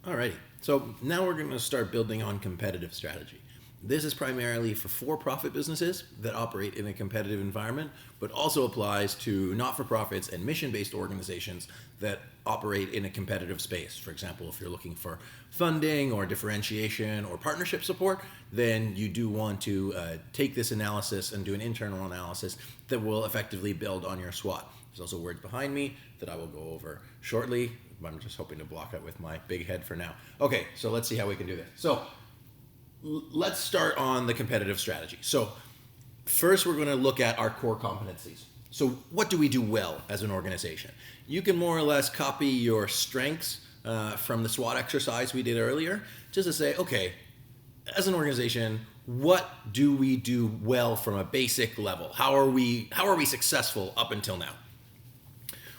Alrighty, so now we're going to start building on competitive strategy. This is primarily for-profit businesses that operate in a competitive environment, but also applies to not-for-profits and mission-based organizations that operate in a competitive space. For example, if you're looking for funding or differentiation or partnership support, then you do want to take this analysis and do an internal analysis that will effectively build on your SWOT. There's also words behind me that I will go over shortly. I'm just hoping to block it with my big head for now. Okay, so let's see how we can do this. So let's start on the competitive strategy. So first we're going to look at our core competencies. So what do we do well as an organization? You can more or less copy your strengths from the SWOT exercise we did earlier, just to say, okay, as an organization, what do we do well from a basic level? How are we successful up until now?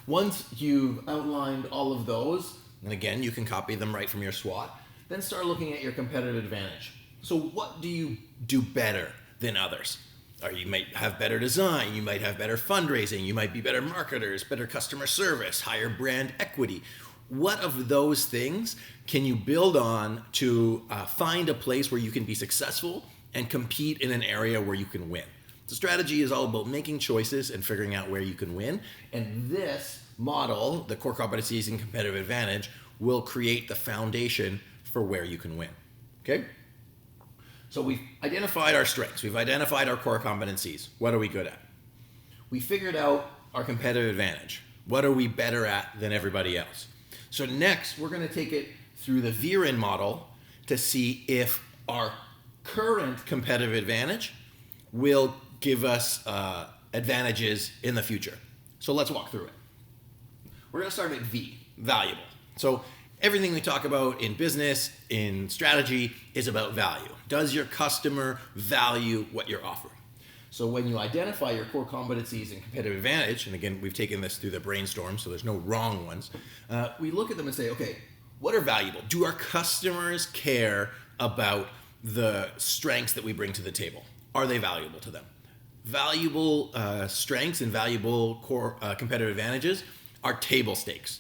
Once you've outlined all of those, and again, you can copy them right from your SWOT, then start looking at your competitive advantage. So what do you do better than others? Or you might have better design, you might have better fundraising, you might be better marketers, better customer service, higher brand equity. What of those things can you build on to find a place where you can be successful and compete in an area where you can win? The strategy is all about making choices and figuring out where you can win. And this model, the core competencies and competitive advantage, will create the foundation for where you can win. Okay? So we've identified our strengths. We've identified our core competencies. What are we good at? We figured out our competitive advantage. What are we better at than everybody else? So next, we're going to take it through the VIRO model to see if our current competitive advantage will give us advantages in the future. So let's walk through it. We're going to start at V, valuable. So everything we talk about in business, in strategy, is about value. Does your customer value what you're offering? So when you identify your core competencies and competitive advantage, and again, we've taken this through the brainstorm, so there's no wrong ones, we look at them and say, okay, what are valuable? Do our customers care about the strengths that we bring to the table? Are they valuable to them? Valuable strengths and valuable core competitive advantages are table stakes.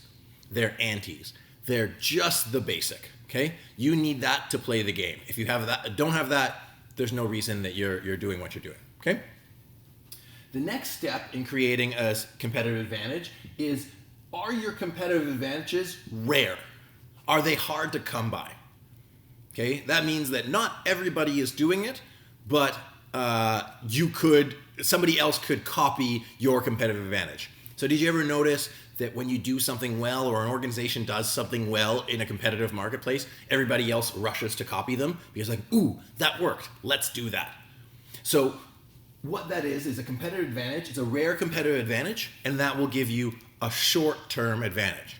They're antes. They're just the basic, okay? You need that to play the game. If you have that, don't have that, there's no reason that you're doing what you're doing, okay? The next step in creating a competitive advantage is, are your competitive advantages rare? Are they hard to come by? Okay, that means that not everybody is doing it, but somebody else could copy your competitive advantage. So did you ever notice that when you do something well, or an organization does something well in a competitive marketplace, everybody else rushes to copy them because like, ooh, that worked, let's do that. So what that is a competitive advantage. It's a rare competitive advantage, and that will give you a short-term advantage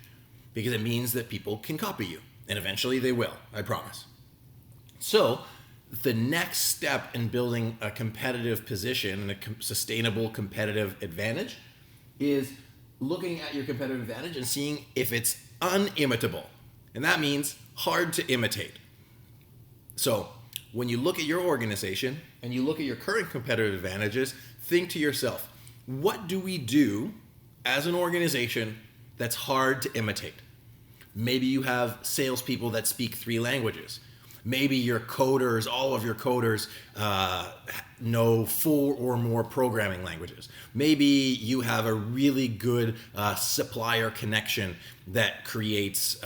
because it means that people can copy you, and eventually they will, I promise. So the next step in building a competitive position and a sustainable competitive advantage is looking at your competitive advantage and seeing if it's unimitable. And that means hard to imitate. So when you look at your organization and you look at your current competitive advantages, think to yourself, what do we do as an organization that's hard to imitate? Maybe you have salespeople that speak 3 languages. Maybe your coders, all of your coders know 4 or more programming languages. Maybe you have a really good supplier connection that creates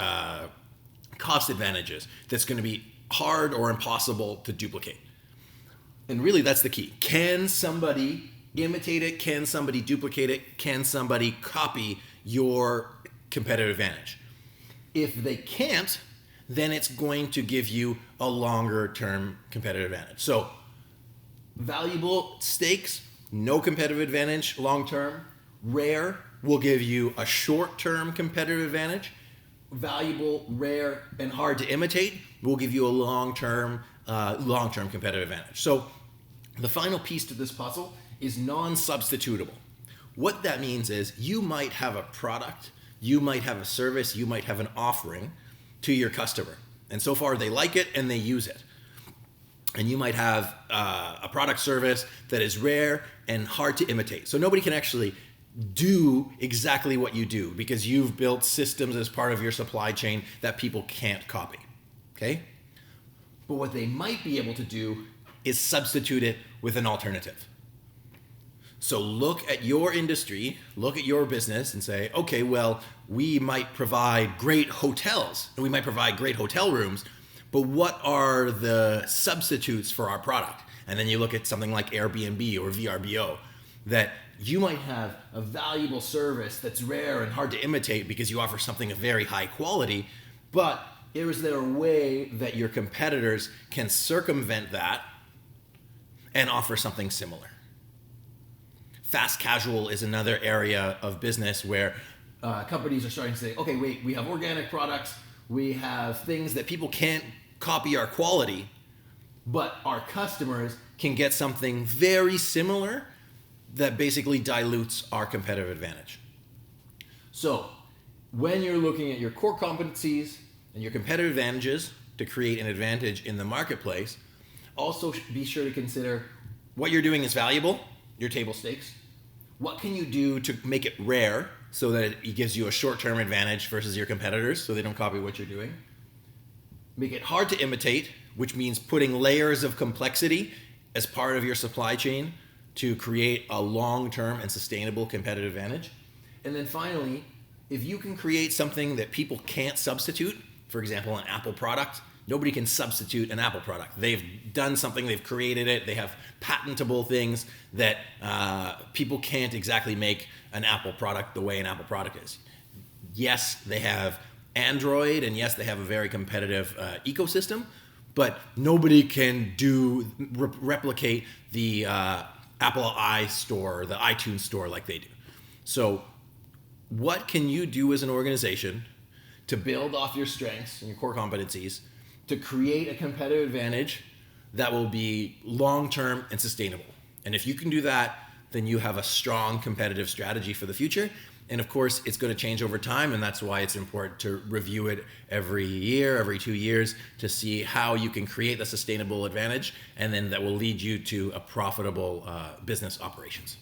cost advantages that's going to be hard or impossible to duplicate. And really that's the key. Can somebody imitate it? Can somebody duplicate it? Can somebody copy your competitive advantage? If they can't, then it's going to give you a longer term competitive advantage. So valuable stakes, no competitive advantage long term. Rare will give you a short term competitive advantage. Valuable, rare, and hard to imitate will give you a long-term competitive advantage. So the final piece to this puzzle is non-substitutable. What that means is you might have a product, you might have a service, you might have an offering to your customer, and so far they like it and they use it. And you might have a product service that is rare and hard to imitate. So nobody can actually do exactly what you do because you've built systems as part of your supply chain that people can't copy. Okay? But what they might be able to do is substitute it with an alternative. So look at your industry, look at your business and say, okay, well, we might provide great hotels and we might provide great hotel rooms, but what are the substitutes for our product? And then you look at something like Airbnb or VRBO, that you might have a valuable service that's rare and hard to imitate because you offer something of very high quality, but is there a way that your competitors can circumvent that and offer something similar? Fast casual is another area of business where companies are starting to say, okay, wait, we have organic products, we have things that people can't copy our quality, but our customers can get something very similar that basically dilutes our competitive advantage. So when you're looking at your core competencies and your competitive advantages to create an advantage in the marketplace, also be sure to consider what you're doing is valuable, your table stakes. What can you do to make it rare so that it gives you a short-term advantage versus your competitors so they don't copy what you're doing? Make it hard to imitate, which means putting layers of complexity as part of your supply chain to create a long-term and sustainable competitive advantage. And then finally, if you can create something that people can't substitute, for example, an Apple product, nobody can substitute an Apple product. They've done something, they've created it, they have patentable things that people can't exactly make an Apple product the way an Apple product is. Yes, they have Android, and yes, they have a very competitive ecosystem, but nobody can replicate the Apple iStore, the iTunes store like they do. So what can you do as an organization to build off your strengths and your core competencies to create a competitive advantage that will be long-term and sustainable? And if you can do that, then you have a strong competitive strategy for the future. And of course, it's going to change over time, and that's why it's important to review it every year, every 2 years, to see how you can create the sustainable advantage, and then that will lead you to a profitable business operations.